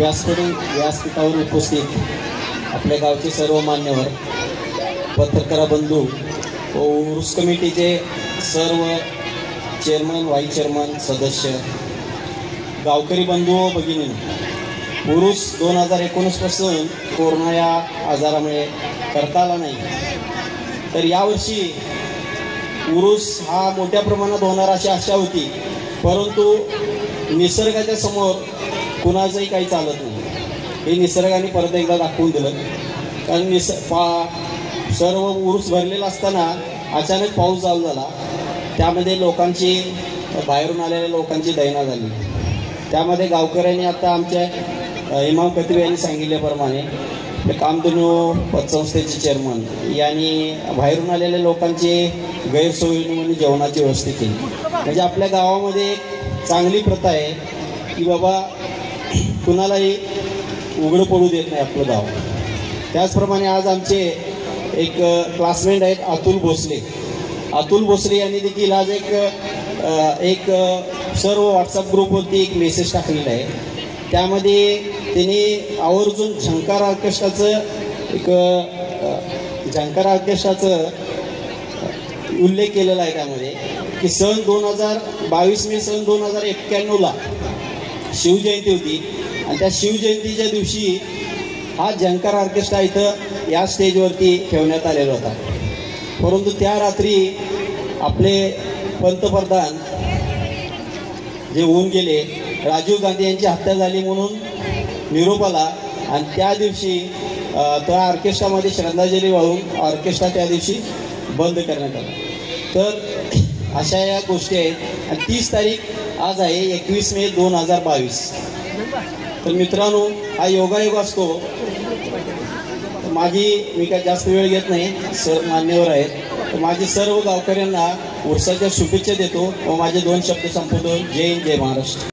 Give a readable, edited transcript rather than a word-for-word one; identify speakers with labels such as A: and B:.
A: व्यासपीठावर उपस्थित आपल्या गावचे सर्व मान्यवर, पत्रकार बंधू व उरूस कमिटीचे सर्व चेअरमन, व्हाईस चेअरमन, सदस्य, गावकरी बंधू व भगिनी, उरूस 2019 पासून कोरोना या आजारामुळे करता आला नाही, तर यावर्षी उरूस हा मोठ्या प्रमाणात होणार अशी आशा होती, परंतु निसर्गाच्या समोर कुणाचंही काही चालत नाही. हे निसर्गाने परत एकदा दाखवून दिलं. कारण सर्व उरूस भरलेला असताना अचानक पाऊस चालू झाला, त्यामध्ये लोकांची, बाहेरून आलेल्या लोकांची दैना झाली. त्यामध्ये गावकऱ्यांनी आता आमच्या इमाम खतीब यांनी सांगितल्याप्रमाणे कामधेनू पतसंस्थेचे चेअरमन यांनी बाहेरून आलेल्या लोकांची गैरसोयी म्हणून जेवणाची व्यवस्था केली. म्हणजे आपल्या गावामध्ये एक चांगली प्रथा आहे की बाबा कुणालाही उघडं पडू देत नाही आपलं गाव. त्याचप्रमाणे आज आमचे एक क्लासमेट आहेत अतुल भोसले यांनी देखील आज एक सर्व व्हॉट्सअप ग्रुपवरती एक मेसेज टाकलेला आहे. त्यामध्ये त्यांनी आवर्जून झंकार ऑर्केस्ट्राचं उल्लेख केलेला आहे. त्यामध्ये की सन 2022 मे सन 2091ला शिवजयंती होती आणि त्या शिवजयंतीच्या दिवशी हा झंकार ऑर्केस्ट्रा इथं या स्टेजवरती ठेवण्यात आलेला होता. परंतु त्या रात्री आपले पंतप्रधान जे होऊन गेले, राजीव गांधी यांची हत्या झाली म्हणून निरोप आला आणि त्या दिवशी त्या ऑर्केस्ट्रामध्ये श्रद्धांजली वाहून ऑर्केस्ट्रा त्या दिवशी बंद करण्यात आला. तर अशा या गोष्टी आहेत. आणि 30 तारीख आज आहे 21 मे 2022. तर मित्रांनो, हा योगायोग असतो. मी काय जास्त वेळ घेत नाही, सर मान्यवर आहेत, तर माझे सर्व गावकऱ्यांना उरसाच्या शुभेच्छा देतो व माझे 2 शब्द संपवतो. जय हिंद, जय महाराष्ट्र.